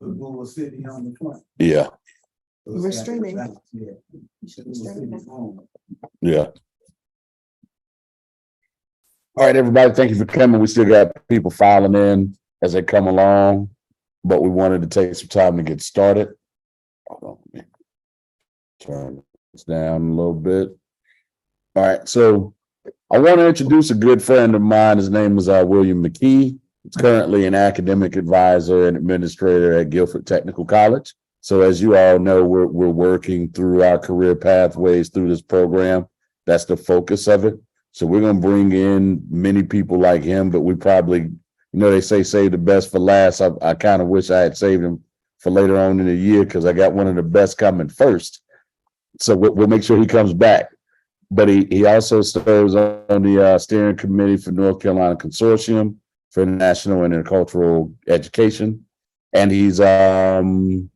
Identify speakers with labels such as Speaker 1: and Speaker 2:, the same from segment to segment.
Speaker 1: But Google City on the front.
Speaker 2: Yeah.
Speaker 3: We're streaming.
Speaker 1: Yeah. Google City's home.
Speaker 2: Yeah. All right, everybody, thank you for coming. We still got people filing in as they come along, but we wanted to take some time to get started. Hold on, let me turn this down a little bit. All right, so I want to introduce a good friend of mine. His name is William McKee. He's currently an academic advisor and administrator at Guilford Technical College. So as you all know, we're working through our career pathways through this program. That's the focus of it. So we're going to bring in many people like him, but we probably, they say save the best for last. I kind of wish I had saved him for later on in the year because I got one of the best coming first. So we'll make sure he comes back. But he also serves on the steering committee for North Carolina Consortium for National and Intercultural Education. And he's, let me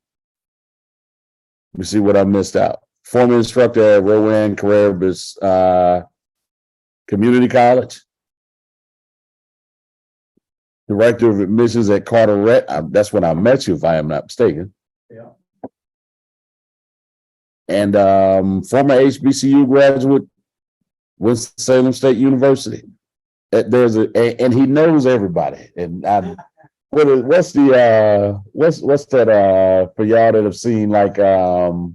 Speaker 2: see what I missed out. Former instructor at Rowan Caribbean Community College. Director of admissions at Carteret. That's when I met you, if I am not mistaken.
Speaker 1: Yeah.
Speaker 2: And former HBCU graduate with Salem State University. And he knows everybody. And what's that for y'all that have seen like the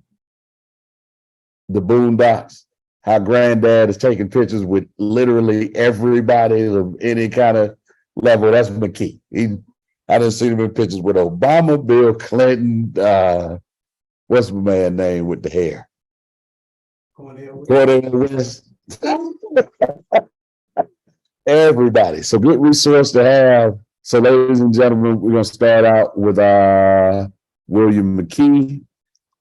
Speaker 2: Boondocks? How granddad is taking pictures with literally everybody of any kind of level. That's McKee. I done seen him in pictures with Obama, Bill Clinton, what's my man's name with the hair? Cordell West. Everybody. So good resource to have. So ladies and gentlemen, we're gonna start out with William McKee.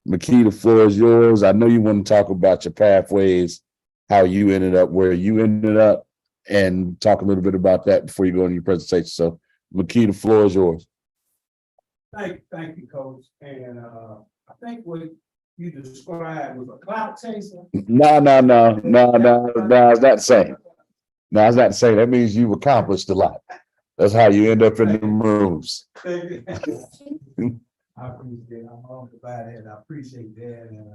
Speaker 2: McKee, the floor is yours. I know you want to talk about your pathways, how you ended up where you ended up, and talk a little bit about that before you go into your presentation. So McKee, the floor is yours.
Speaker 1: Thank you, Coach. And I think what you described was a clout chaser.
Speaker 2: No, it's not the same. No, it's not the same. That means you've accomplished a lot. That's how you end up in the rooms.
Speaker 1: I appreciate it. I'm humbled by that. And I appreciate that. And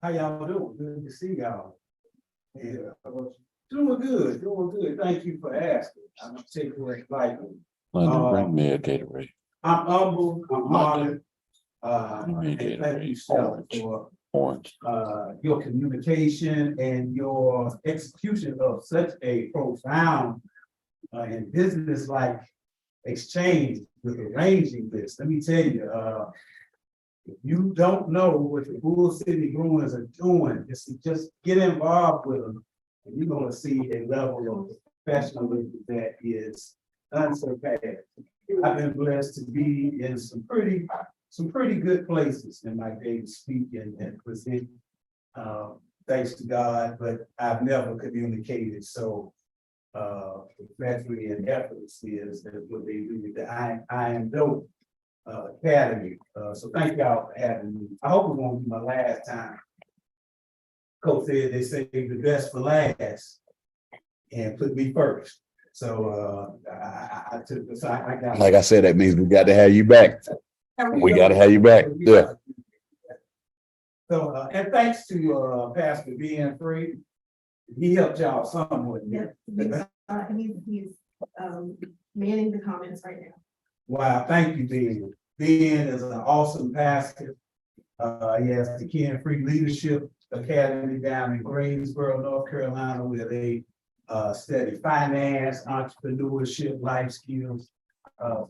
Speaker 1: how y'all doing? Good to see y'all. Yeah, doing good. Thank you for asking. I'm gonna take it lightly.
Speaker 2: Bring me a Gatorade.
Speaker 1: I'm humbled. I'm honored.
Speaker 2: Bring me a
Speaker 1: And thank you,
Speaker 2: Gatorade.
Speaker 1: Stella, for
Speaker 2: Orange.
Speaker 1: your communication and your execution of such a profound and business-like exchange with arranging this. Let me tell you, if you don't know what the Bull City Bruins are doing, just get involved with them, and you're going to see a level of professionalism that is unsurpassed. I've been blessed to be in some pretty good places in my day to speak and present, thanks to God, but I've never communicated so professionally and effortlessly as what they do with the I Am Dope Academy. So thank y'all for having me. I hope it won't be my last time. Coach said they saved the best for last and put me first. So I took this. I got.
Speaker 2: Like I said, that means we got to have you back. We got to have you back. Yeah.
Speaker 1: So and thanks to Pastor being free, he helped y'all somewhat.
Speaker 3: Yeah, he's manning the comments right now.
Speaker 1: Wow, thank you, Ben. Ben is an awesome pastor. He has the Ken Free Leadership Academy down in Greensboro, North Carolina, where they study finance, entrepreneurship, life skills. To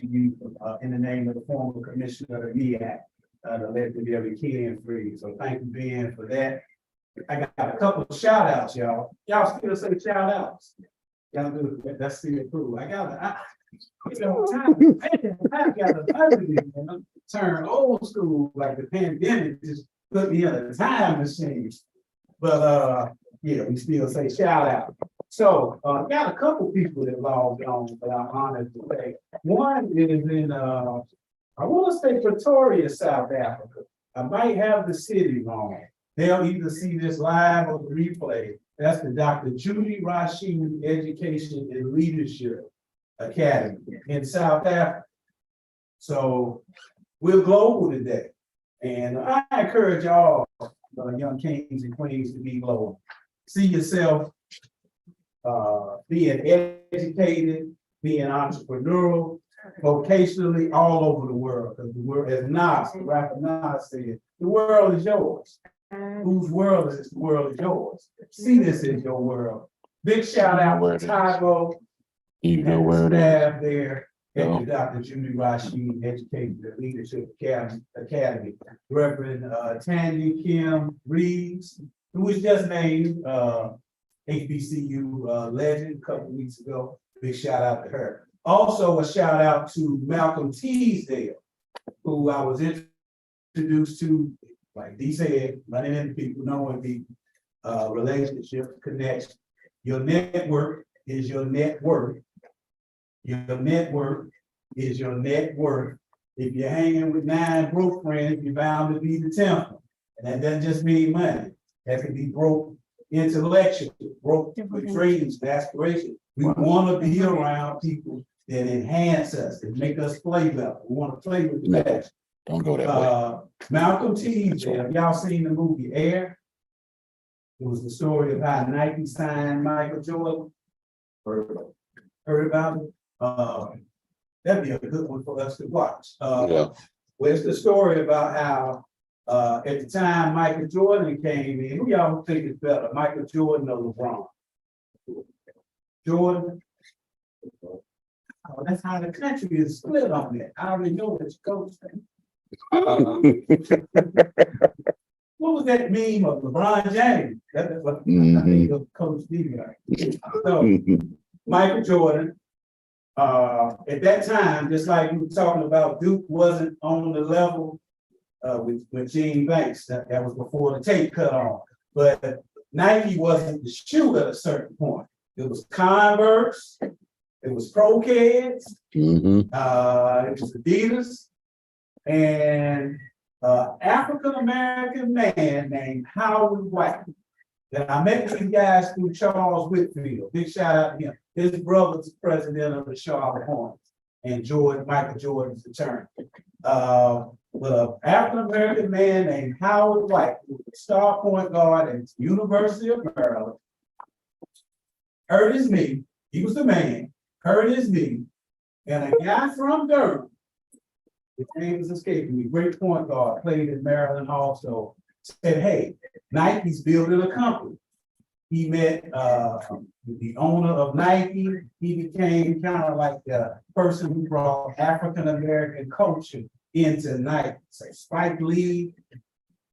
Speaker 1: you in the name of the former commissioner of the MEAC, the legendary Ken Free. So thank you, Ben, for that. I got a couple of shout outs, y'all. Y'all still say shout outs. Y'all do it. That's still cool. I got to turn old school, like the pandemic just put me in a time machine. But yeah, we still say shout out. So I got a couple people that logged on that I'm honored to say. One is in I want to say Pretoria, South Africa. I might have the city wrong. They'll either see this live or the replay. That's the Dr. Judy Rashid Education and Leadership Academy in South Africa. So we're global today. And I encourage all young kings and queens to be global. See yourself being educated, being entrepreneurial, vocationally all over the world. Because the world, as Nas, the rapper Nas said, the world is yours. Whose world is this? The world is yours. See this as your world. Big shout out to Tygo
Speaker 2: You know
Speaker 1: and
Speaker 2: where
Speaker 1: the
Speaker 2: it is.
Speaker 1: staff there at
Speaker 2: No.
Speaker 1: the Dr. Judy Rashid Education and Leadership Academy. Reverend Tanya Kim Reeves, who was just named HBCU legend a couple weeks ago. Big shout out to her. Also a shout out to Malcolm Teasdale, who I was introduced to, like D said, running into people, knowing people, relationship, connection. Your network is your net worth. Your network is your net worth. If you're hanging with 9 broke friends, you're bound to be the 10th. And that doesn't just mean money. That could be broke intellectually, broke with dreams and aspirations. We want to be around people that enhance us, that make us play better. We want to play with the best.
Speaker 2: Don't go that way.
Speaker 1: Malcolm Teasdale, y'all seen the movie Air? It was the story of how Nike signed Michael Jordan. Heard about it? That'd be a good one for us to watch.
Speaker 2: Yeah.
Speaker 1: Well, it's the story about how at the time Michael Jordan came in. Who y'all think is better, Michael Jordan or LeBron? Jordan. Oh, that's how the country is split on that. I already know what coach saying. What was that meme of LeBron James? That's what I think of Coach Stevie. So Michael Jordan, at that time, just like we were talking about, Duke wasn't on the level with Gene Banks. That was before the tape cut on. But Nike wasn't the shoe at a certain point. It was Converse, it was Pro Kids, it was Adidas, and African-American man named Howard White. And I met these guys through Charles Whitfield. Big shout out to him. His brother's president of the Charlotte Hornets and Michael Jordan's attorney. With an African-American man named Howard White, who was a star point guard at the University of Maryland, hurt his knee. He was the man, hurt his knee. And a guy from Durham, his name is escaping me, great point guard, played in Maryland also, said, hey, Nike's building a company. He met the owner of Nike. He became kind of like the person who brought African-American culture into Nike. So Spike Lee,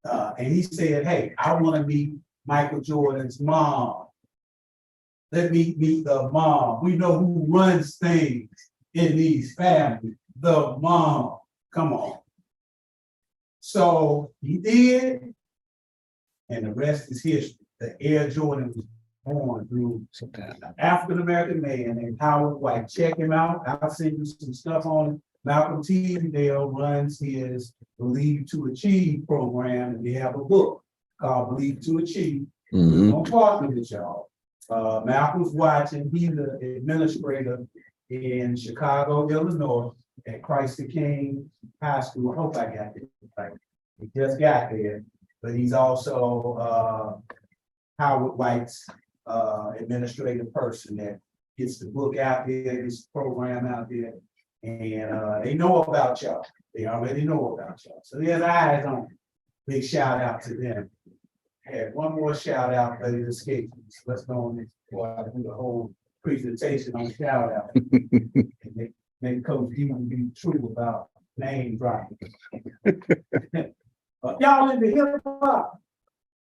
Speaker 1: and he said, hey, I want to meet Michael Jordan's mom. Let me meet the mom. We know who runs things in these families. The mom. Come on. So he did, and the rest is history. The Air Jordan was born through an African-American man named Howard White. Check him out. I'll send you some stuff on it. Malcolm Teasdale runs his Believe to Achieve program, and they have a book called Believe to Achieve. We're gonna partner with y'all. Malcolm's watching. He's the administrator in Chicago, Illinois, at Christ the King High School. I hope I got it right. He just got there, but he's also Howard White's administrative person that gets the book out there, gets the program out there, and they know about y'all. They already know about y'all. So there's eyes on it. Big shout out to them. Had one more shout out, but it escaped me. So let's go on this before I do the whole presentation on shout out. Maybe Coach D will be true about name dropping. Y'all into hip hop.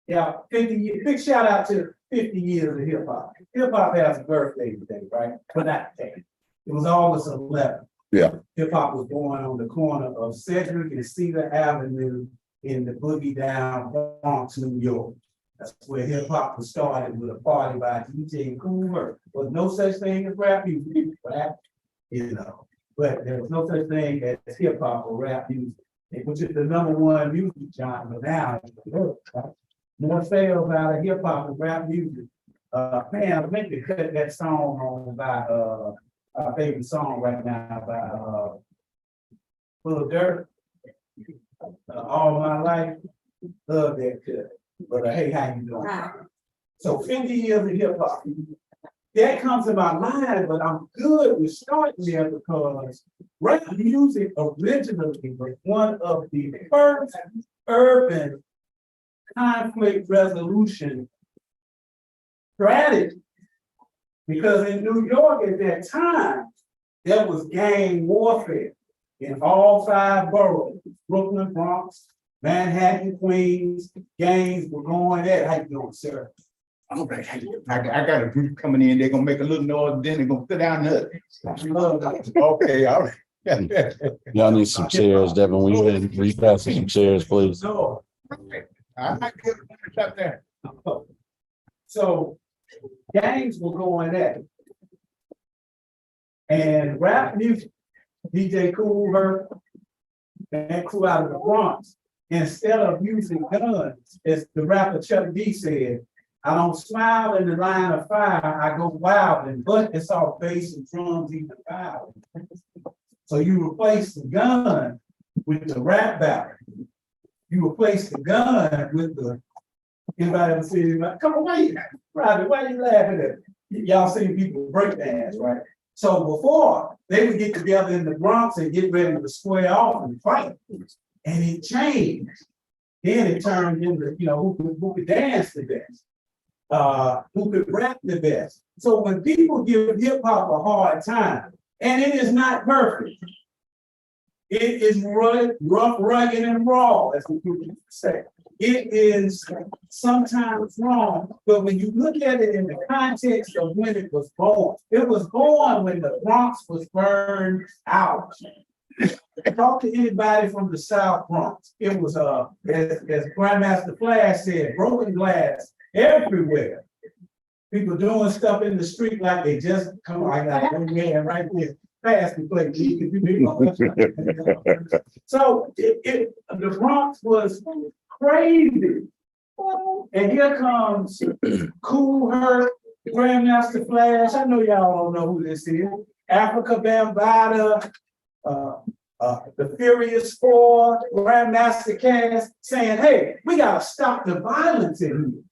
Speaker 1: Yeah, 50 years. Big shout out to 50 years of hip hop. Hip hop has a birthday today, right? But not today. It was August 11th.
Speaker 2: Yeah.
Speaker 1: Hip hop was born on the corner of Cedric and Cedar Avenue in the boogie down Bronx, New York. That's where hip hop was started, with a party by DJ Kool Herc. There was no such thing as rap music, rap, you know. But there was no such thing as hip hop or rap music, which is the #1 music genre now. Right? More sales out of hip hop and rap music. Man, I meant to cut that song on by our favorite song right now by full of dirt. All my life, love that cut. But hey, how you doing? So 50 years of hip hop. That comes to my mind, but I'm good with starting there because rap music originally was one of the first urban conflict resolution strategies. Because in New York at that time, there was gang warfare in all 5 boroughs, Brooklyn, Bronx, Manhattan, Queens, gangs were going at. How you doing, sir?
Speaker 4: All right, I got a group coming in, they're gonna make a little noise, then they're gonna sit down there. Okay, all right.
Speaker 2: Y'all need some chairs, Devin. Will you pass us some chairs, please?
Speaker 1: So,
Speaker 4: I might get up there.
Speaker 1: so gangs were going at it. And rap music, DJ Kool Herc, and crew out of the Bronx, instead of using guns, as the rapper Chuck D said, I don't smile in the line of fire, I go wild, and but it's all bass and drums, even violent. So you replace the gun with the rap battle. You replace the gun with the, anybody ever see, come on, why you laughing at? Y'all seen people break dance, right? So before, they would get together in the Bronx and get ready to square off and fight. And it changed. Then it turned into, who could dance the best. Who could rap the best. So when people give hip hop a hard time, and it is not perfect, it is rough, rugged, and raw, as the people say. It is sometimes wrong, but when you look at it in the context of when it was born when the Bronx was burned out. Talk to anybody from the South Bronx. It was, as Grandmaster Flash said, broken glass everywhere. People doing stuff in the street like they just come on, I got one man right there, pass the plate. So the Bronx was crazy. And here comes Kool Herc, Grandmaster Flash. I know y'all don't know who this is. Africa Bambaataa, the Furious Four, Grandmaster Cass, saying, hey, we gotta stop the violence in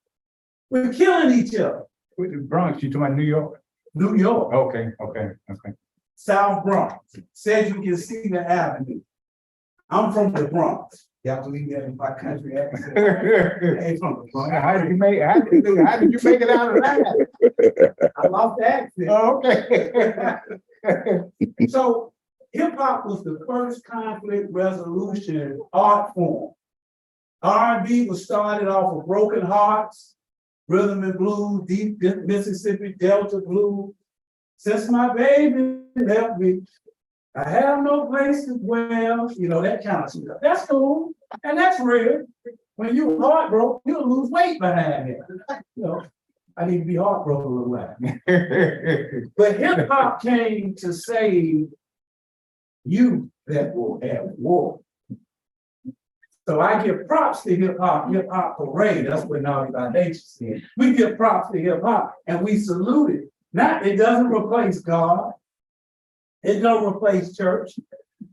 Speaker 1: here. We're killing each other.
Speaker 4: With the Bronx, you talking about New York?
Speaker 1: New York,
Speaker 4: Okay.
Speaker 1: South Bronx, says you can see the avenue. I'm from the Bronx. Y'all believe that in my country accent? I ain't from the Bronx.
Speaker 4: How did you make it out alive?
Speaker 1: I lost the accent.
Speaker 4: Oh, okay.
Speaker 1: So hip hop was the first conflict resolution art form. R&B was started off of Broken Hearts, Rhythm and Blues, Deep Mississippi Delta Blues. Since my baby left me, I have no place to dwell, that kind of stuff. That's cool, and that's real. When you're heartbroken, you'll lose weight behind it. I need to be heartbroken a little while. But hip hop came to save you that were at war. So I give props to hip hop parade. That's what Naughty by Nature said. We give props to hip hop and we salute it. Now, it doesn't replace God. It don't replace church.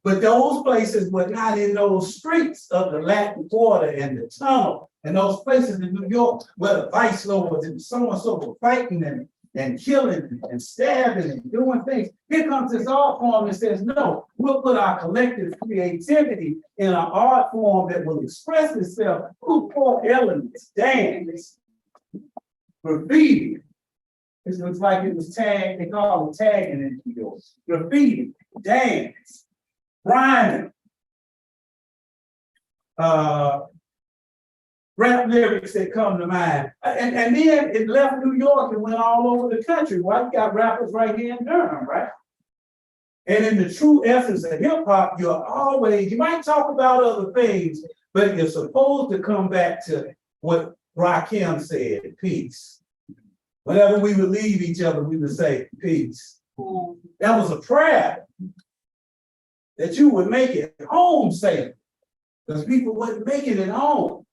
Speaker 1: But those places were not in those streets of the Latin Quarter and the tunnel, and those places in New York where the vice lords and so and so were fighting and killing and stabbing and doing things. Here comes this art form that says, no, we'll put our collective creativity in an art form that will express itself through 4 elements: dance, graffiti. It looks like it was tagged, they call it tagging in New York. Graffiti, dance, rhyming, rap lyrics that come to mind. And then it left New York and went all over the country. Well, you got rappers right here in Durham, right? And in the true essence of hip hop, you might talk about other things, but you're supposed to come back to what Rakim said, peace. Whenever we would leave each other, we would say, peace. That was a prayer that you would make it home safe, because people wasn't making it home.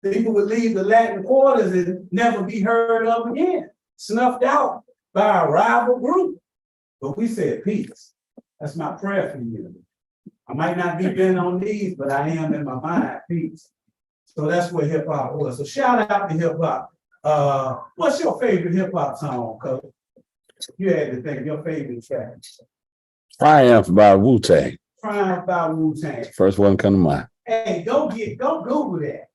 Speaker 1: People would leave the Latin Quarters and never be heard of again, snuffed out by a rival group. But we said peace. That's my prayer for you. I might not be bent on these, but I am in my mind, peace. So that's what hip hop was. So shout out to hip hop. What's your favorite hip hop song, Cuz? You had to think your favorite track.
Speaker 2: Triumph by Wu-Tang.
Speaker 1: Triumph by Wu-Tang.
Speaker 2: First one come to mind.
Speaker 1: Hey, go Google that.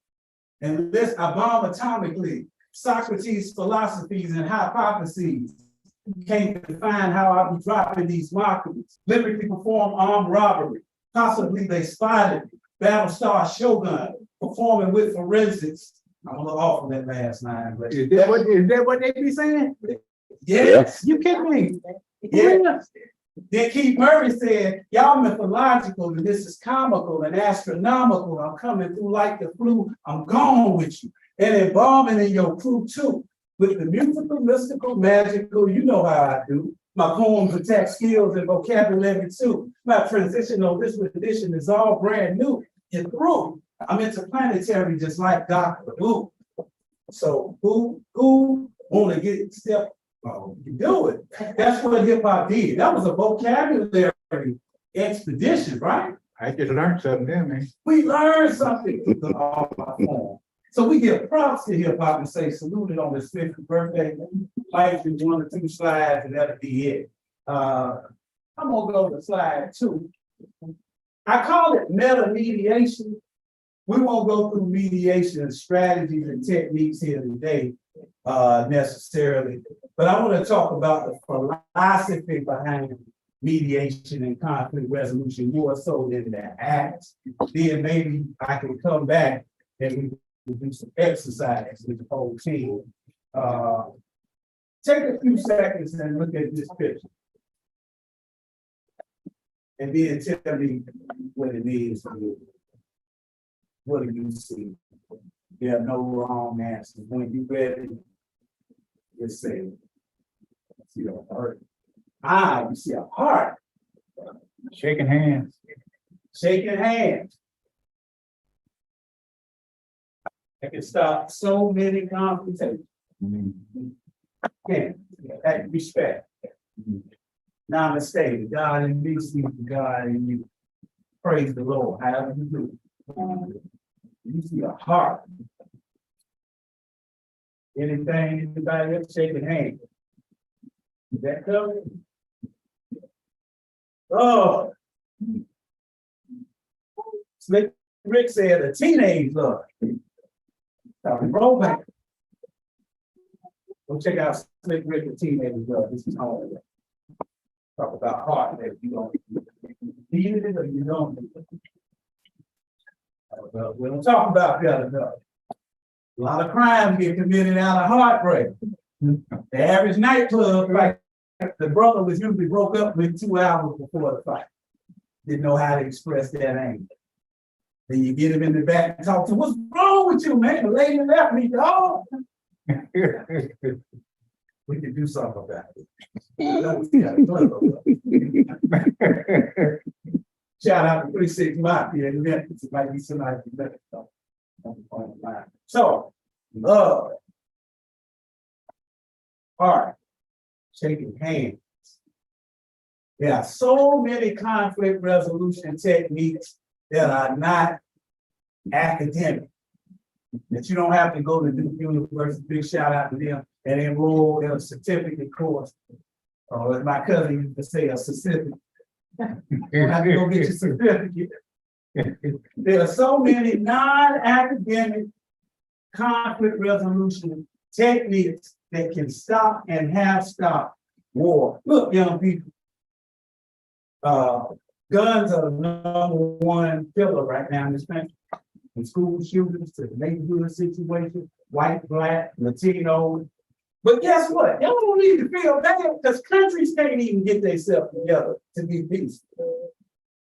Speaker 1: And list I bomb atomically. Socrates' philosophies and hypotheses. Can't define how I be dropping these mockeries. Lyrically perform armed robbery. Possibly they spotted me. Battlestar Shogun performing with forensics. I'm a little off of that last line, but
Speaker 4: Is that what they be saying?
Speaker 1: yes,
Speaker 4: You kidding me?
Speaker 1: yes. Then Keith Murray said, y'all mythological and this is comical and astronomical. I'm coming through like the flu. I'm gone with you. And embalming in your crew too. With the musical, mystical, magical, you know how I do. My poems attack skills and vocabulary too. My transitional this edition is all brand new. You're through. I'm interplanetary just like Dr. Who. So who wanna get step? Oh, you do it. That's what hip hop did. That was a vocabulary expedition, right?
Speaker 4: I just learned something there, man.
Speaker 1: We learned something with the art form. So we give props to hip hop and say saluted on his 50th birthday. Might do 1 or 2 slides and that'll be it. I'm gonna go to slide 2. I call it meta mediation. We won't go through mediation strategies and techniques here today necessarily, but I want to talk about the philosophy behind mediation and conflict resolution more so than the act. Then maybe I can come back and we can do some exercise with the whole team. Take a few seconds and look at this picture. And then tell me what it means for you. What do you see? There are no wrong answers. When you ready, just say, see a heart. You see a heart.
Speaker 4: Shaking hands.
Speaker 1: Shaking hands. I can stop so many confrontations. Can that respect. Namaste. God in me, speak to God in you. Praise the Lord. However you do. You see a heart. Anything, anybody else shaking hands? Is that covered? Oh. Slick Rick said a teenage love. Roll back. Go check out Slick Rick, a teenage love. This is all. Talk about heart that you don't need it or you don't need it. We don't talk about that enough. A lot of crimes get committed out of heartbreak. The average nightclub, like the brother was usually broke up with 2 hours before the fight. Didn't know how to express that anger. Then you get him in the back and talk to him, what's wrong with you, man? The lady left me, dog. We can do something about it. Shout out to 36 Mafia in Memphis. It might be somebody from Memphis. So, love. Heart. Shaking hands. There are so many conflict resolution techniques that are not academic. That you don't have to go to Duke University, big shout out to them, and enroll in a certificate course. Or as my cousin used to say, a certificate. You have to go get your certificate. There are so many non-academic conflict resolution techniques that can stop and have stopped war. Look, young people, guns are the #1 killer right now in this country. From school shootings to the neighborhood situation, white, black, Latino. But guess what? Y'all don't need to feel bad because countries can't even get themselves together to be peaceful.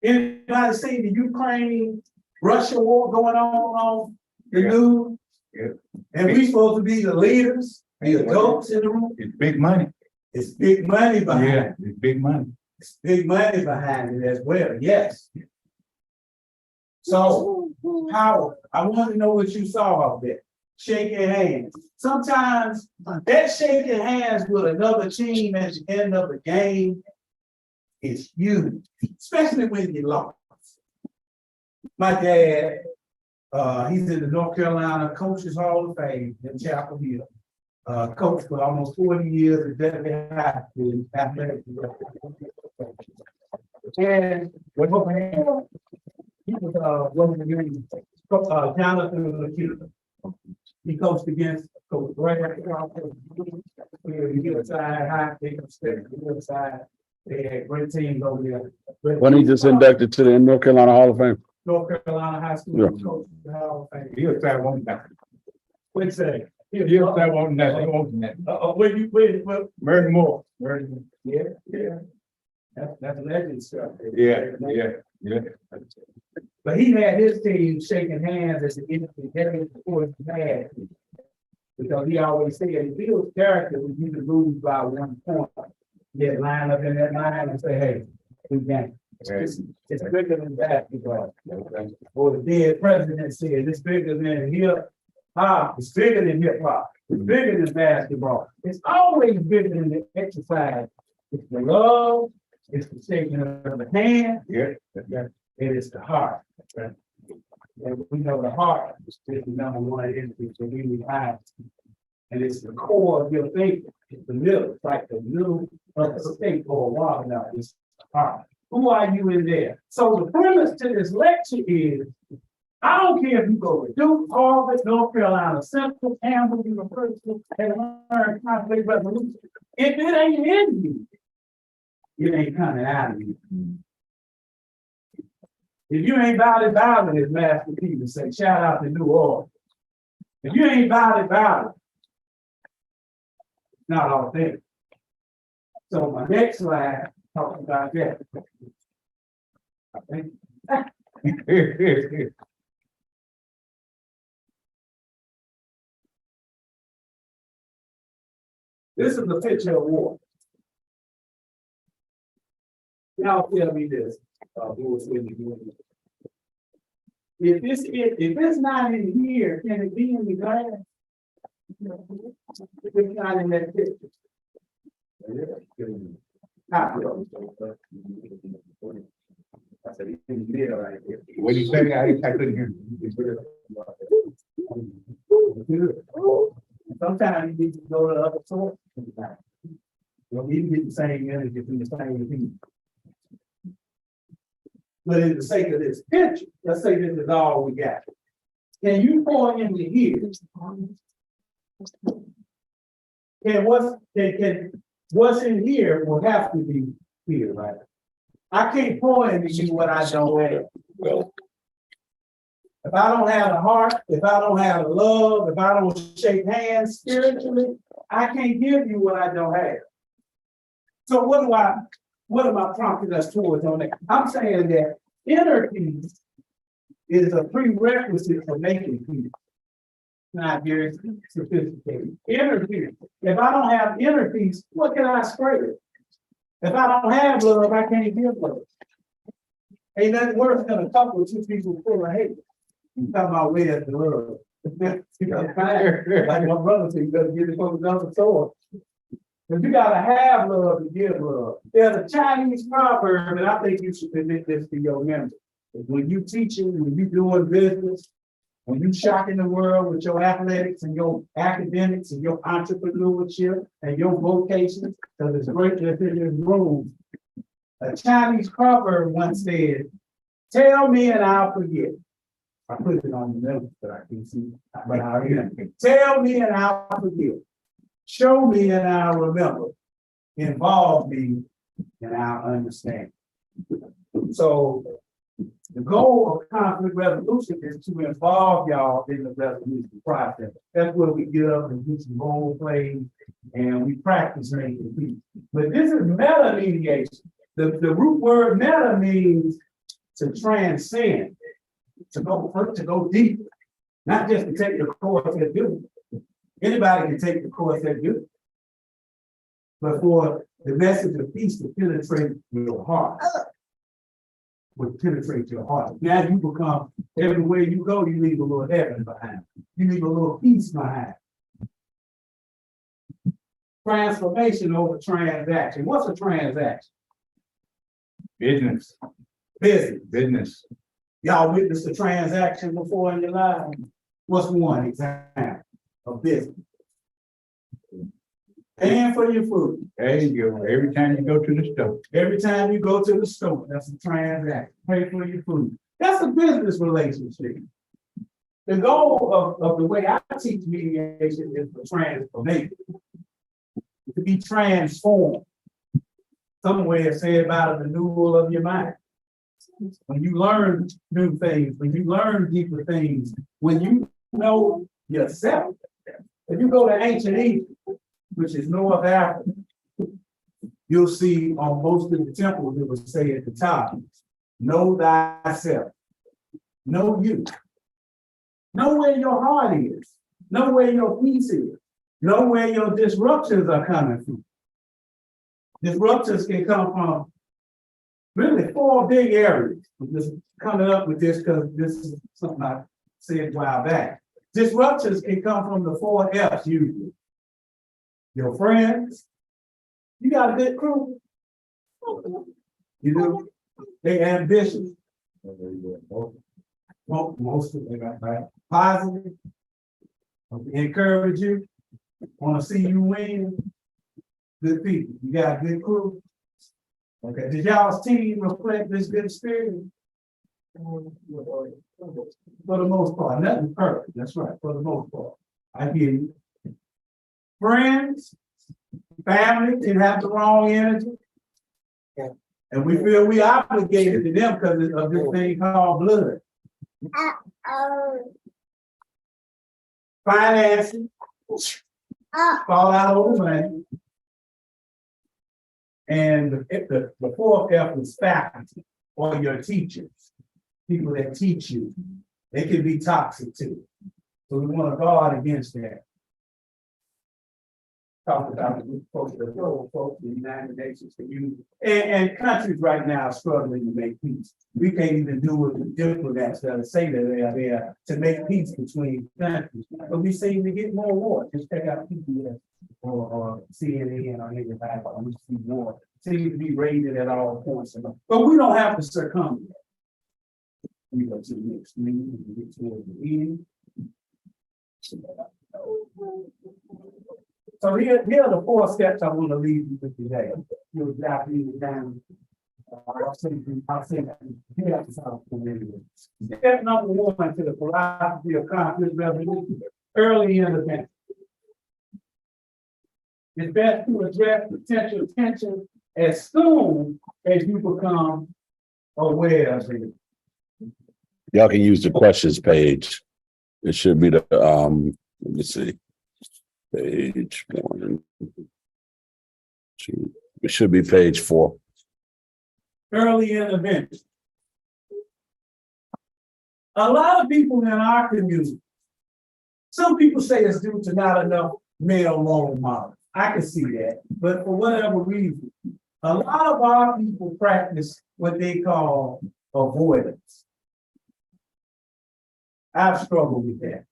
Speaker 1: Anybody seen the Ukraine-Russia war going on the news?
Speaker 4: Yeah.
Speaker 1: And we supposed to be the leaders, the adults in the room.
Speaker 4: It's big money.
Speaker 1: It's big money behind it.
Speaker 4: It's big money.
Speaker 1: It's big money behind it as well, yes. So, power. I want to know what you saw out there. Shaking hands. Sometimes that shaking hands with another team at the end of the game is huge, especially when you lost. My dad, he's in the North Carolina Coaches Hall of Fame in Chapel Hill. Coached for almost 40 years at Deadly High School athletic. And what he was one of the names, Jonathan McKee. He coached against Coach Brad. Hillside High, Hillside. They had great teams over there.
Speaker 2: When he just inducted to the North Carolina Hall of Fame.
Speaker 1: North Carolina High School
Speaker 2: Yeah.
Speaker 1: Coach Hall of Fame.
Speaker 4: Hillside won't nothing.
Speaker 1: What'd you say?
Speaker 4: Hillside won't nothing, won't nothing.
Speaker 1: Where,
Speaker 4: Murder more.
Speaker 1: yeah. That's legend stuff.
Speaker 4: Yeah.
Speaker 1: But he had his team shaking hands as the heading towards the bad. Because he always said, if Bill's character was you to lose by 1 point, he'd line up in that line and say, hey, we got it's bigger than basketball. Or the dead president said, it's bigger than hip hop, it's bigger than hip hop, it's bigger than basketball. It's always bigger than the exercise. It's the love, it's the shaking of the hand,
Speaker 4: Yeah.
Speaker 1: it is the heart. And we know the heart is the number one entity for really high. And it's the core of your thinking. It's the middle, it's like the middle of the state or a watermelon. It's the heart. Who are you in there? So the premise to this lecture is, I don't care if you go to Duke, Harvard, North Carolina Central, Campbell University, and learn conflict resolution. If it ain't in you, it ain't coming out of you. If you ain't about it, as Master Peter say, shout out to New Orleans. If you ain't about it, it's not authentic. So my next slide talks about that. I think. This is a picture of war. Now tell me this. If it's not in here, can it be in the glass? If it's not in that picture. I said, it's in the middle right here.
Speaker 4: What you say? I couldn't hear you.
Speaker 1: Sometimes you need to go to the other source. You get the same energy from the same people. But in the sake of this picture, let's say this is all we got. Can you pour into here? What's in here will have to be here, right? I can't pour into you what I don't have.
Speaker 2: Well,
Speaker 1: If I don't have the heart, if I don't have the love, if I don't shake hands spiritually, I can't give you what I don't have. So what am I prompting us towards on that? I'm saying that inner peace is a prerequisite for making peace. Not very sophisticated. Inner peace. If I don't have inner peace, what can I spread? If I don't have love, I can't give love. Ain't nothing worse than a couple of two people full of hate. You talking about where's the love? Like my brother said, you better get it from another source. But you gotta have love to give love. There's a Chinese proverb, and I think you should commit this to your members. When you teaching, when you doing business, when you shocking the world with your athletics and your academics and your entrepreneurship and your vocations, because it's great that in this room. A Chinese proverb once said, tell me and I'll forget. I put it on the notes, but I can see, but I'll hear it. Tell me and I'll forget. Show me and I'll remember. Involve me and I'll understand. So the goal of conflict resolution is to involve y'all in the resolution process. That's where we get up and do some role plays and we practice making peace. But this is meta mediation. The root word meta means to transcend, to go deeper, not just to take the course at good. Anybody can take the course at good. But for the message of peace to penetrate your heart, would penetrate your heart. Now you become, everywhere you go, you leave a little heaven behind. You leave a little peace behind. Transformation over transaction. What's a transaction?
Speaker 4: Business.
Speaker 1: Business.
Speaker 4: Business.
Speaker 1: Y'all witnessed a transaction before in your life? What's one example of business? Paying for your food.
Speaker 4: There you go. Every time you go to the store.
Speaker 1: Every time you go to the store, that's a transaction. Pay for your food. That's a business relationship. The goal of the way I teach mediation is for transformation. To be transformed. Some way to say about a renewal of your mind. When you learn new things, when you learn deeper things, when you know yourself. If you go to ancient Egypt, which is North Africa, you'll see on most of the temples, it will say at the top, know thyself, know you, know where your heart is, know where your peace is, know where your disruptions are coming from. Disruptions can come from really 4 big areas. I'm just coming up with this because this is something I said a while back. Disruptions can come from the 4 F's usually. Your friends, you got a good crew. You do. They ambitious. Well, most of them, right? Positive. Encourage you. Want to see you win. Good people. You got a good crew. Okay. Did y'all's team reflect this good spirit? For the most part, nothing perfect. That's right. For the most part, I hear you. Friends, family can have the wrong energy. And we feel we obligated to them because of this thing called blood. Financing, fall out over money. And the 4th F is faculty or your teachers, people that teach you. They can be toxic too. So we want to guard against that. Talk about the folks that go, folks, the United Nations can use. And countries right now are struggling to make peace. We can't even do what the diplomats that say that they are there to make peace between countries. But we seem to get more war. Just check out PBS or CNN or anybody. We see war. Seem to be rated at all points. But we don't have to succumb. We go to the next meeting and get towards the end. So here are the 4 steps I want to leave you with today. You'll drop these down. I'll say here. Step number 1 to the philosophy of conflict resolution, early intervention. It's best to address potential tension as soon as you become aware of it.
Speaker 2: Y'all can use the questions page. It should be the, let me see. Page 1, 2. It should be page 4.
Speaker 1: Early intervention. A lot of people in our community, some people say it's due to not enough male role models. I can see that, but for whatever reason, a lot of our people practice what they call avoidance. I've struggled with that.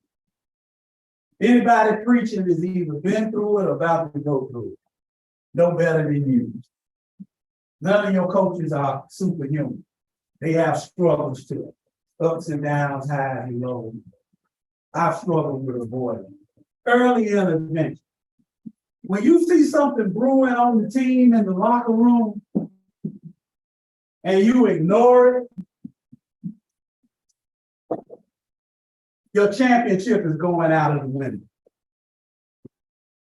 Speaker 1: Anybody preaching has either been through it or about to go through it. No better than you. None of your coaches are superhuman. They have struggles too. Ups and downs, highs and lows. I've struggled with avoidance. Early intervention. When you see something brewing on the team in the locker room and you ignore it, your championship is going out of the window.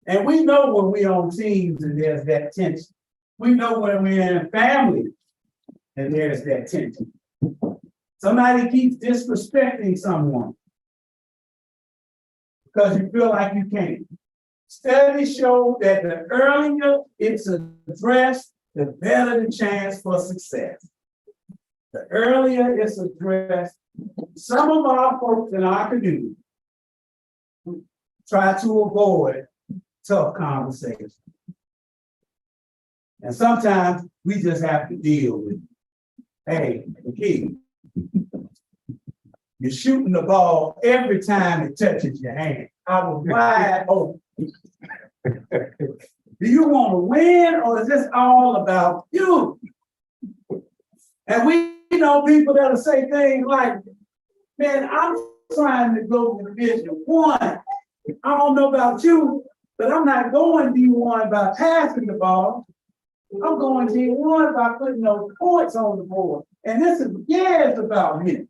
Speaker 1: And we know when we're on teams and there's that tension. We know when we're in family and there's that tension. Somebody keeps disrespecting someone because you feel like you can't. Studies show that the earlier it's addressed, the better the chance for success. The earlier it's addressed, some of our folks in our community try to avoid tough conversations. And sometimes we just have to deal with it. Hey, McKee, you're shooting the ball every time it touches your hand. I was wide open. Do you want to win or is this all about you? And we know people that'll say things like, man, I'm trying to go to Division One. I don't know about you, but I'm not going D1 by passing the ball. I'm going D1 by putting those points on the board. And this is, yeah, it's about me.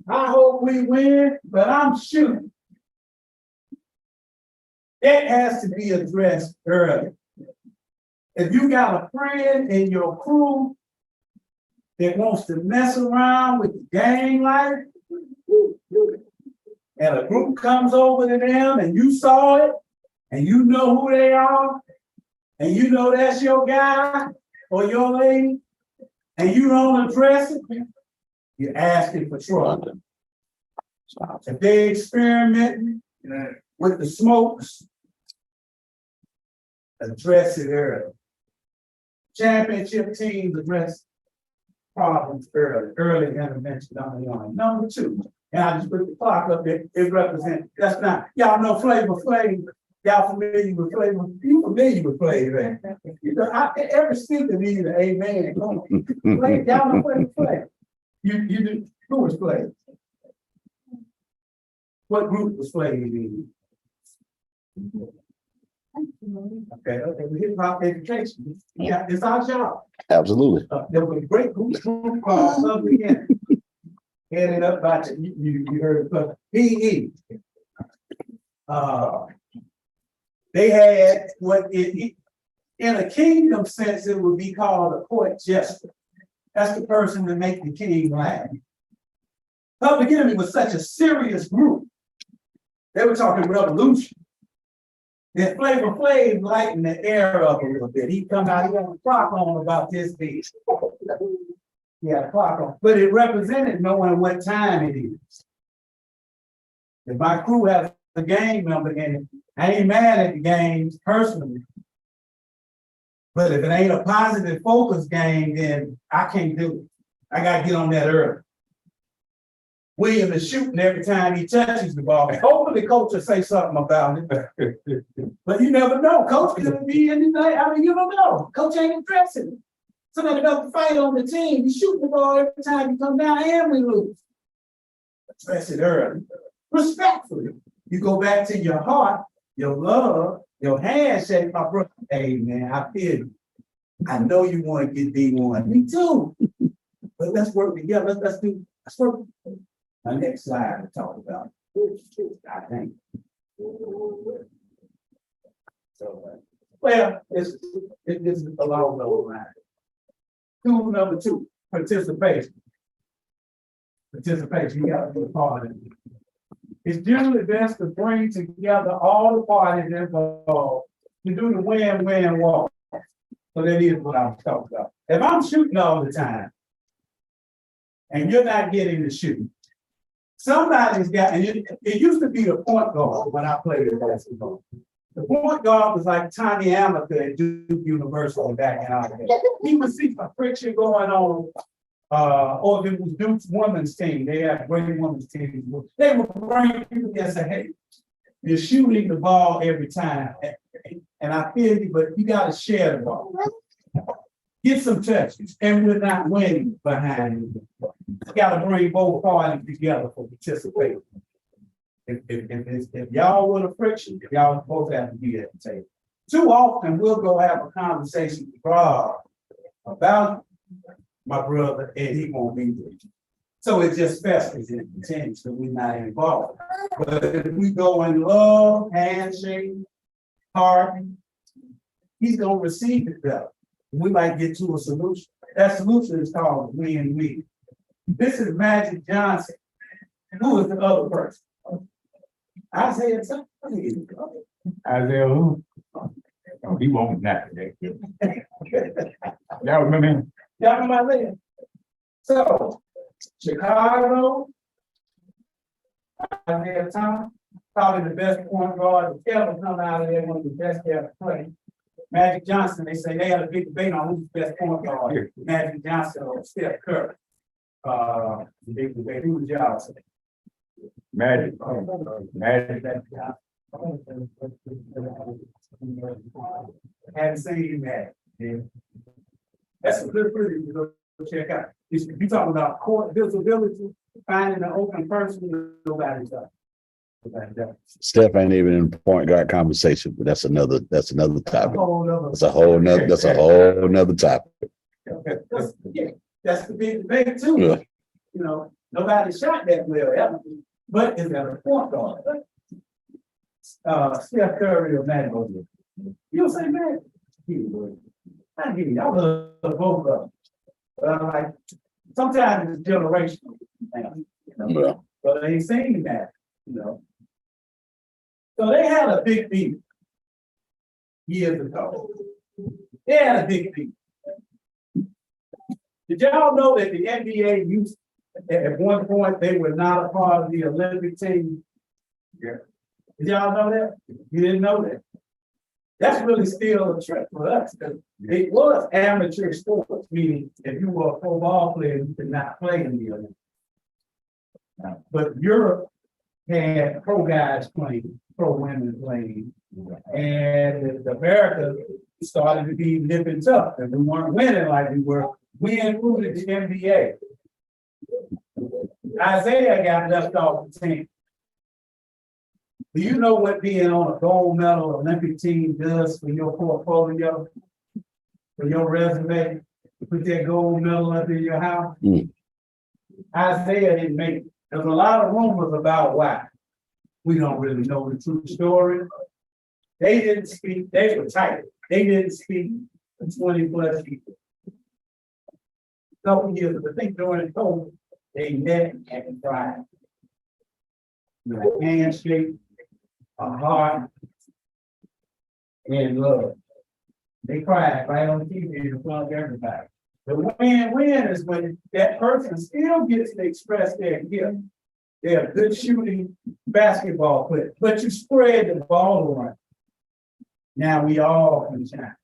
Speaker 1: I hope we win, but I'm shooting. That has to be addressed early. If you got a friend in your crew that wants to mess around with the gang life, and a group comes over to them and you saw it, and you know who they are, and you know that's your guy or your lady, and you don't address it, you're asking for trouble. If they experimenting with the smokes, address it early. Championship teams address problems early intervention on the line. Number two, and I just put the clock up there, it represents, that's not, y'all know Flavor Flav, y'all familiar with Flavor? You familiar with Flavor? You know, every speaker needs an amen. Come on. Flav, y'all know Flavor Flav? You do, who was Flavor? What group was Flavor in? Okay, we hip hop education. Yeah, it's our job.
Speaker 2: Absolutely.
Speaker 1: There was a great group called Southern End, headed up by you heard of PE. They had what in a kingdom sense it would be called a court jester. That's the person that make the king laugh. Public Enemy was such a serious group. They were talking revolution. Then Flavor Flav lightened the air up a little bit. He come out, he got the clock on about this big. He had a clock on, but it represented knowing what time it is. If my crew has a gang number in it, I ain't mad at the games personally. But if it ain't a positive focus game, then I can't do it. I gotta get on that early. William is shooting every time he touches the ball. Hopefully, coach will say something about it. But you never know. Coach could be anything. I mean, you don't know. Coach ain't addressing it. Somebody about to fight on the team. He's shooting the ball every time he come down and we lose. Address it early. Respectfully. You go back to your heart, your love, your handshake, my brother. Hey, man, I feel you. I know you want to get D1. Me too. But let's work together. Let's work. My next slide to talk about, I think. So, well, this is along those lines. Tool number two, participation. Participation, you gotta be a part of it. It's generally best to bring together all the parties involved to do the win-win walk. So that is what I was talking about. If I'm shooting all the time, and you're not getting to shoot, somebody's got, and it used to be the point guard when I played basketball. The point guard was like Tommy Amaker at Duke University back in our day. He would see a friction going on, or if it was Duke's women's team, they had a great women's team. They would bring people and say, hey, you're shooting the ball every time. And I feel you, but you got to share the ball. Get some touches, and we're not winning behind you. You got to bring both parties together for participation. If y'all with a friction, if y'all both have to be at the table. Too often we'll go have a conversation with Rob about my brother, and he won't be there. So it just festers and continues, so we're not involved. But if we go in love, handshake, heart, he's gonna receive it better. We might get to a solution. That solution is called win-win. This is Magic Johnson. Who is the other person? Isaiah something.
Speaker 4: Isaiah who? Oh, he won't not today. Y'all remember him?
Speaker 1: Y'all know my name. So, Chicago, Isaiah Thomas, probably the best point guard to ever come out of there, one of the best ever play. Magic Johnson, they say they had a big debate on who's the best point guard, Magic Johnson or Steph Curry. The big debate, who was y'all say?
Speaker 4: Magic. Magic.
Speaker 1: Haven't seen that. Yeah. That's a good, pretty good check out. If you talking about court visibility, finding an open person, nobody's up.
Speaker 2: Steph ain't even in point guard conversation, but that's another topic. That's a whole nother topic.
Speaker 1: Yeah, that's the big debate too.
Speaker 2: Yeah.
Speaker 1: You know, nobody shot that well ever, but is that a point guard? Steph Curry or Matt Mosley? You don't say Matt? I get it. I love both of them. But I'm like, sometimes it's generational.
Speaker 2: Yeah.
Speaker 1: But I ain't saying that, you know. So they had a big beat years ago. They had a big beat. Did y'all know that the NBA used, at one point, they were not a part of the Olympic team? Yeah. Did y'all know that? You didn't know that? That's really still a trick for us, because it was amateur sports, meaning if you were a pro ball player, you could not play in the Olympics. But Europe had pro guys playing, pro women playing, and the America started to be nipping tough, and we weren't winning like we were. We included the NBA. Isaiah got left off the team. Do you know what being on a gold medal Olympic team does for your portfolio, for your resume? Put that gold medal up in your house. Isaiah didn't make it. There's a lot of rumors about why. We don't really know the true story. They didn't speak, they were tight. They didn't speak for 20 plus people. Couple years, I think during COVID, they met and cried. A handshake, a heart, and love. They cried right on TV in front of everybody. The win-win is when that person still gets to express their gift. They're a good shooting basketball player, but you spread the ball around. Now we all can shine.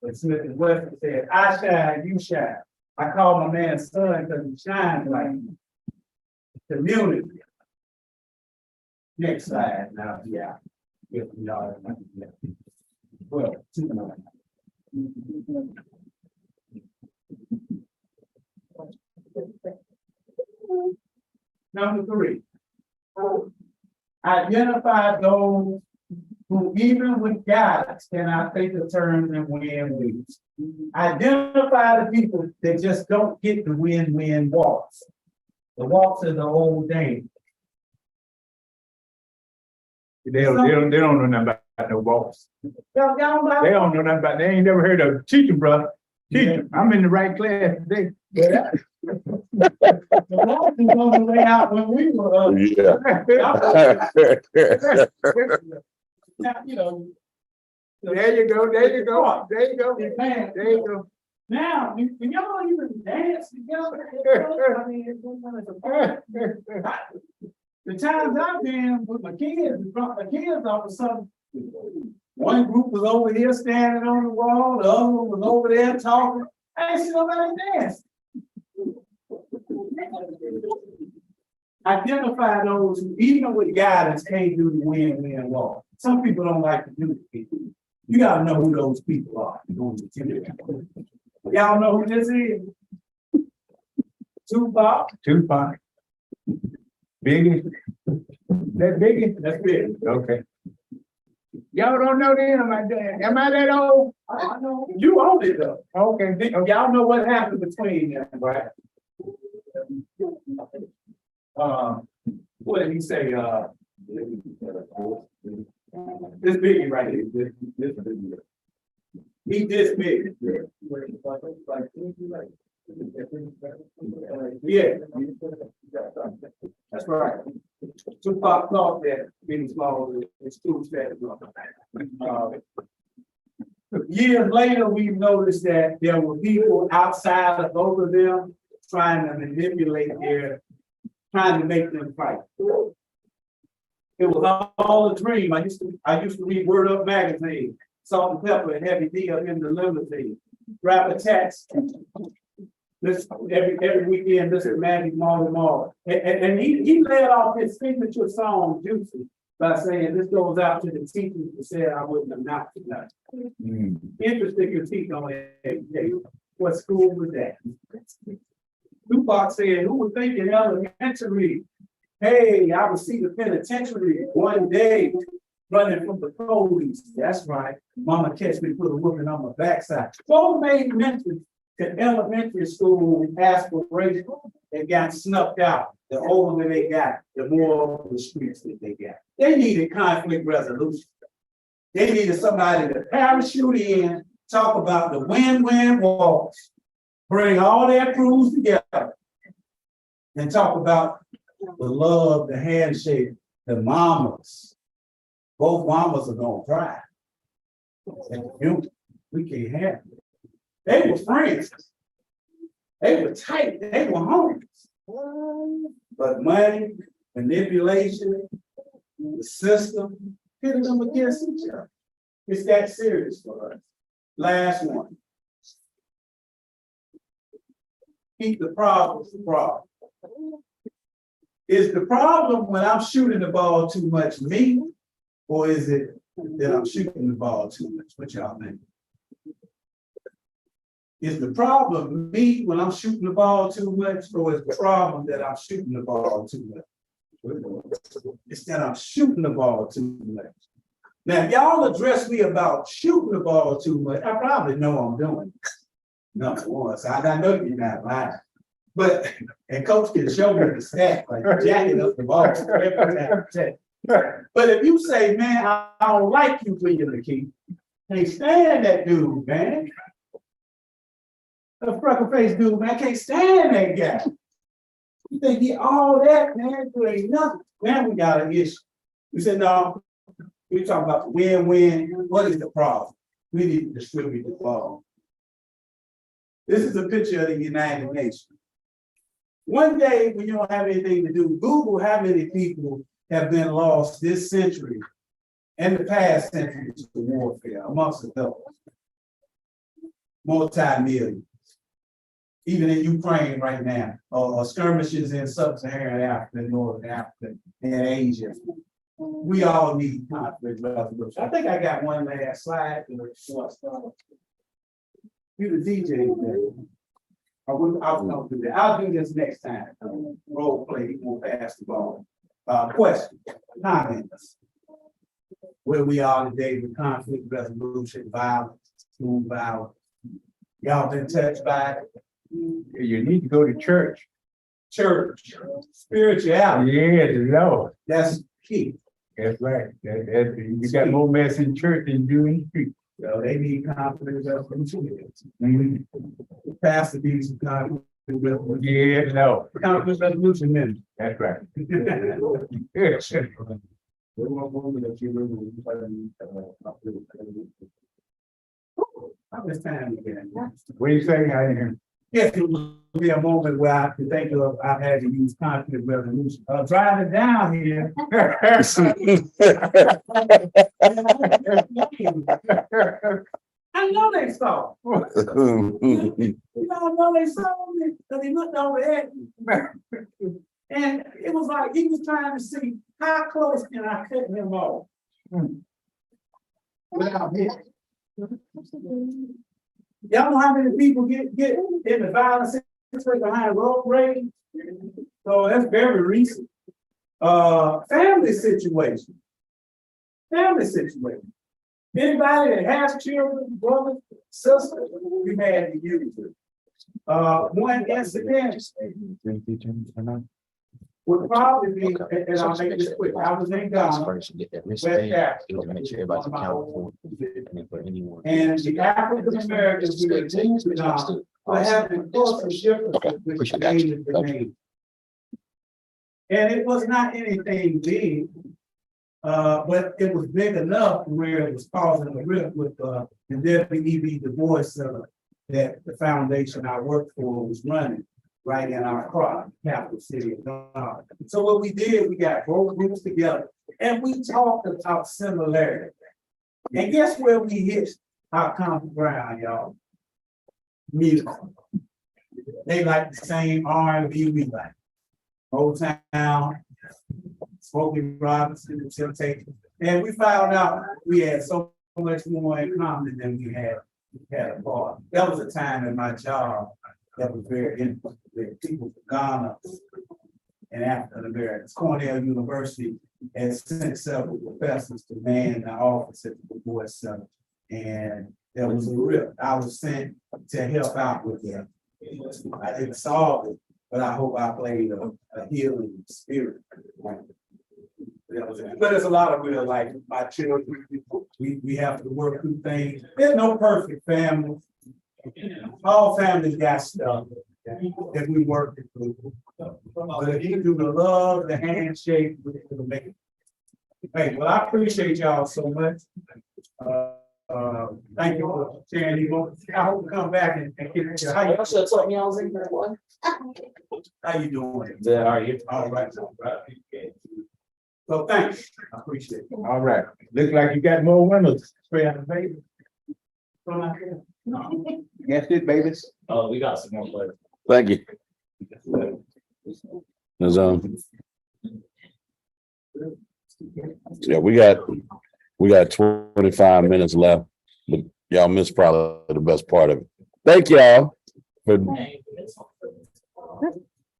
Speaker 1: But Smith and Wesson said, I shine, you shine. I call my man son because he shines like community. Next slide now, yeah. If we are, well, 2 more. Number 3. Identify those who even with guidance cannot think of turns and win-wins. Identify the people that just don't get the win-win walks. The walks are the old days.
Speaker 4: They don't know nothing about no walks.
Speaker 1: Y'all know
Speaker 4: They don't know nothing about, they ain't never heard of teaching, brother. Teaching, I'm in the right class today.
Speaker 1: the walks is on the way out when we were now, you know.
Speaker 4: There you go, there you go, there you go,
Speaker 1: Man,
Speaker 4: there you go.
Speaker 1: now, y'all even dance together? I mean, the times I've been with my kids, in front of my kids, all of a sudden, one group was over here standing on the wall, the other one was over there talking. I ain't see nobody dance. Identify those who, even with guidance, can't do the win-win walk. Some people don't like to do it. You gotta know who those people are. Y'all know who this is? Tupac.
Speaker 4: Biggie. That Biggie?
Speaker 1: That's big.
Speaker 4: Okay. Y'all don't know them, am I that old?
Speaker 1: I know. You own it though.
Speaker 4: Okay.
Speaker 1: Y'all know what happened between them, right? What did he say? This Biggie right here. This Biggie. He this big. Yeah. That's right. Tupac thought that being small is too sad. Years later, we noticed that there were people outside of both of them trying to manipulate trying to make them fight. It was all a dream. I used to read Word Up magazine, Salt and Pepper and Heavy D up in the limousine. Rap attacks. This every weekend, this is Magic Marley. And he led off his signature song, Juicy, by saying this goes out to the teachers who said I wouldn't have not tonight. Interesting critique on education. What school was that? Tupac said, who would think in elementary? Hey, I would see the penitentiary one day running from the police. That's right. Mama catch me, put a whooping on my backside. So made mention to elementary school aspiration that got snuffed out. The older they got, the more of the streets that they got. They needed conflict resolution. They needed somebody to parachute in, talk about the win-win wars, bring all their crews together, and talk about the love, the handshake, the mamas. Both mamas are gonna cry. We can't have it. They were friends. They were tight. They were homies. But money, manipulation, the system, pitted them against each other. It's that serious for us. Last one. Keep the problems the problem. Is the problem when I'm shooting the ball too much me, or is it that I'm shooting the ball too much? What y'all think? Is the problem me when I'm shooting the ball too much, or is the problem that I'm shooting the ball too much? It's that I'm shooting the ball too much. Now, if y'all address me about shooting the ball too much, I probably know I'm doing it. Number one, so I know you're not lying. But, and coach can show me the stat, like jacking up the ball. But if you say, man, I don't like you being McKee, can't stand that dude, man. A freckle face dude, man, I can't stand that guy. You think he all that, man, there ain't nothing. Now we got an issue. We said, no, we talk about the win-win. What is the problem? We need to distribute the ball. This is a picture of the United Nations. One day, when you don't have anything to do, Google how many people have been lost this century and the past century to warfare amongst adults. Multi-millions. Even in Ukraine right now, or skirmishes in sub-Saharan Africa, Northern Africa, and Asia. We all need conflict resolution. I think I got one last slide. You the DJ. I was gonna do that. I'll do this next time. Role play, we'll pass the ball. Question, comments. Where we are today with conflict resolution, violence, school violence. Y'all been touched by it?
Speaker 4: You need to go to church.
Speaker 1: Church, spirituality.
Speaker 4: Yeah, Lord.
Speaker 1: That's key.
Speaker 4: That's right. You got more mess in church than you do in the street.
Speaker 1: So they need conflict resolution. Pastor needs some conflict resolution.
Speaker 4: Yeah, no.
Speaker 1: Conflict resolution minister.
Speaker 4: That's right.
Speaker 1: How much time again?
Speaker 4: What do you say? I didn't hear.
Speaker 1: Yes, it will be a moment where I can think of, I've had to use conflict resolution. Driving down here. I know they saw. You know they saw me because he looked over at me. And it was like he was trying to see how close can I cut him off without hitting. Y'all know how many people get in the violence behind road rage? So that's very recent. Family situation. Family situation. Anybody that has children, brothers, sisters, we had to use it. One incident would probably be, and I'll make this quick. I was in Ghana, West Africa. And the African Americans we were moving on were having cultural differences with the Native Canadians. And it was not anything big, but it was big enough where it was causing a rift with the W.E.B. Du Bois that the foundation I worked for was running right in our capital city of Ghana. So what we did, we got both groups together and we talked about similarity. And guess where we hit our common ground, y'all? Music. They like the same R&B we like. Old Town, Smokey Robinson, and Temptation. And we found out we had so much more in common than we had had a part. That was a time in my job that was very interesting. People from Ghana and African Americans. Cornell University has sent several professors to man the office at the board center. And there was a real, I was sent to help out with that. I didn't solve it, but I hope I played a healing spirit. But there's a lot of real life. My children, we have to work through things. There's no perfect family. All families got stuff that we work through. But if you do the love, the handshake, it'll make it. Hey, well, I appreciate y'all so much. Thank you for sharing these moments. I hope you come back and get your. How you doing?
Speaker 5: Yeah, are you?
Speaker 1: All right. So thanks. I appreciate it.
Speaker 4: All right, looks like you got more winners.
Speaker 1: Spray out the baby.
Speaker 4: That's it, babies.
Speaker 5: Oh, we got some more players.
Speaker 2: Thank you. There's, yeah, we got 25 minutes left, but y'all missed probably the best part of it. Thank y'all for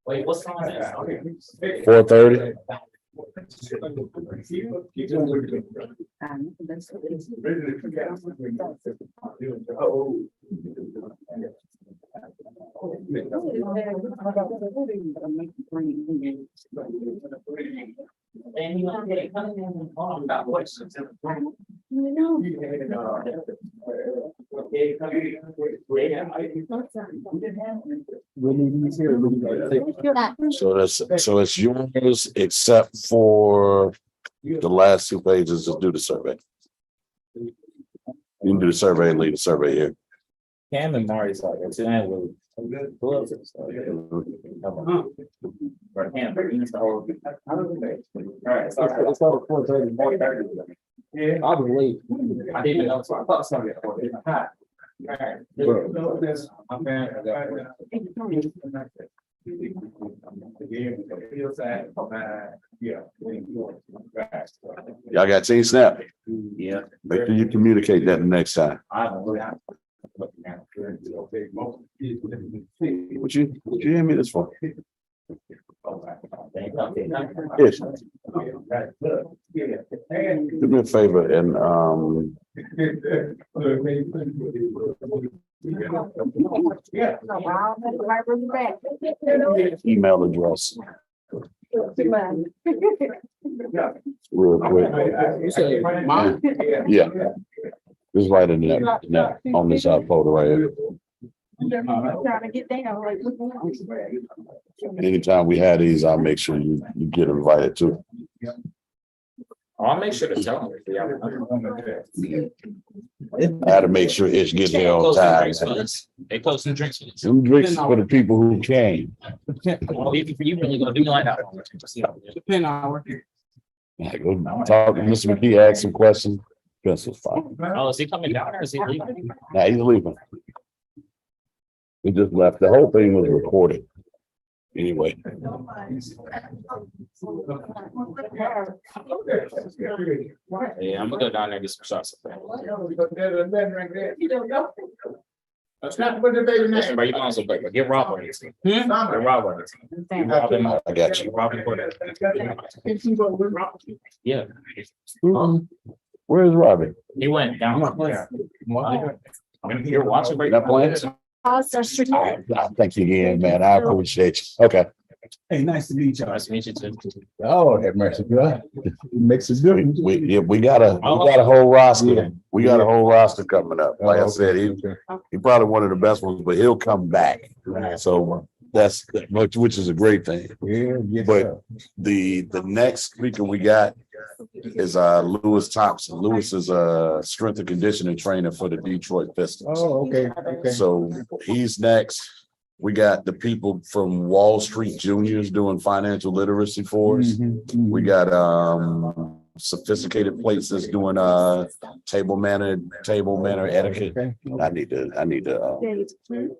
Speaker 5: Wait, what's on that?
Speaker 2: 4:30.
Speaker 5: And you want to get coming in and on about questions.
Speaker 2: So it's yours except for the last 2 pages. Just do the survey. You can do the survey and leave the survey here.
Speaker 5: Cam and Mari's like, it's an Will. Who else is? Right, Cam, it's the whole. All right, it's over 4:30, 4:30. Yeah, I was late. I didn't know, so I thought somebody. All right.
Speaker 2: Y'all got Team Snap.
Speaker 5: Yeah.
Speaker 2: Make sure you communicate that the next time.
Speaker 5: I don't know.
Speaker 2: What you hand me this for? Yes. Do me a favor and email address real quick. Yeah. Just right in there, on this photo right here.
Speaker 3: Trying to get down, like.
Speaker 2: Anytime we have these, I'll make sure you get invited too.
Speaker 5: I'll make sure to tell them.
Speaker 2: I had to make sure it's get here on time.
Speaker 5: They close some drinks.
Speaker 2: Some drinks for the people who came.
Speaker 5: Well, if you really gonna do me like that.
Speaker 6: Depend on.
Speaker 2: Yeah, go talk to Mr. McKee, ask some questions. Pencil's fine.
Speaker 5: Oh, is he coming down or is he leaving?
Speaker 2: Now he's leaving. He just left. The whole thing was recorded. Anyway.
Speaker 5: Yeah, I'm gonna go down there and get some shots.
Speaker 4: That's not what the baby
Speaker 5: Listen,
Speaker 4: name.
Speaker 5: bro, you want some paper? Get Rob on it. Get Rob on it.
Speaker 2: I got you.
Speaker 5: Rob him for that. Yeah,
Speaker 2: Where's Robbie?
Speaker 5: he went down. You're watching.
Speaker 2: You not playing? All right, thank you again, man. I appreciate you. Okay.
Speaker 1: Hey, nice to meet y'all.
Speaker 5: Nice to meet you too.
Speaker 4: Oh, have mercy, God. Makes a difference.
Speaker 2: We got a whole roster. We got a whole roster coming up. Like I said, he probably one of the best ones, but he'll come back. So that's which is a great thing.
Speaker 4: Yeah,
Speaker 2: But the next speaker we got is Lewis Thompson. Lewis is a strength and conditioning trainer for the Detroit Pistons.
Speaker 4: Oh, okay.
Speaker 2: So he's next. We got the people from Wall Street Juniors doing financial literacy for us. We got Sophisticated Plates that's doing table manner etiquette. I need to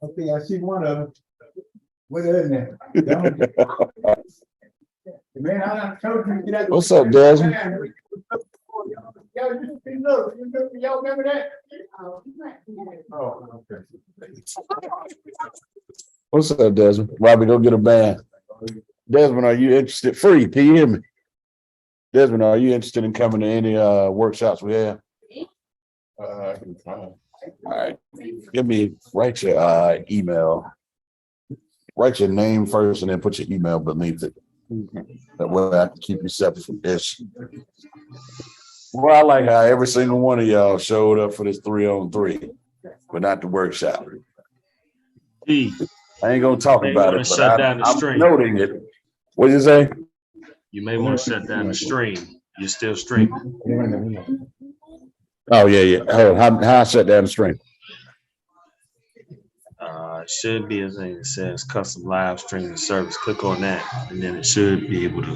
Speaker 4: Okay, I see one of them. What is that? Man, I told you to get out.
Speaker 2: What's up, Desmond?
Speaker 4: Y'all remember that? Oh, okay.
Speaker 2: What's up, Desmond? Robbie, go get a band. Desmond, are you interested? Free, can you hear me? Desmond, are you interested in coming to any workshops we have?
Speaker 4: I can try.
Speaker 2: All right, write your email. Write your name first and then put your email beneath it. That way I can keep you separate from this. Well, I like how every single one of y'all showed up for this 3-on-3, but not the workshop.
Speaker 7: Gee,
Speaker 2: I ain't gonna talk
Speaker 7: May
Speaker 2: about
Speaker 7: wanna
Speaker 2: it, but
Speaker 7: shut down the
Speaker 2: I'm
Speaker 7: stream.
Speaker 2: noting it. What'd you say?
Speaker 7: you may want to shut down the stream. You're still streaming.
Speaker 2: Oh, yeah. Oh, how I shut down the stream?
Speaker 7: It should be a thing that says custom live streaming service. Click on that, and then it should be able to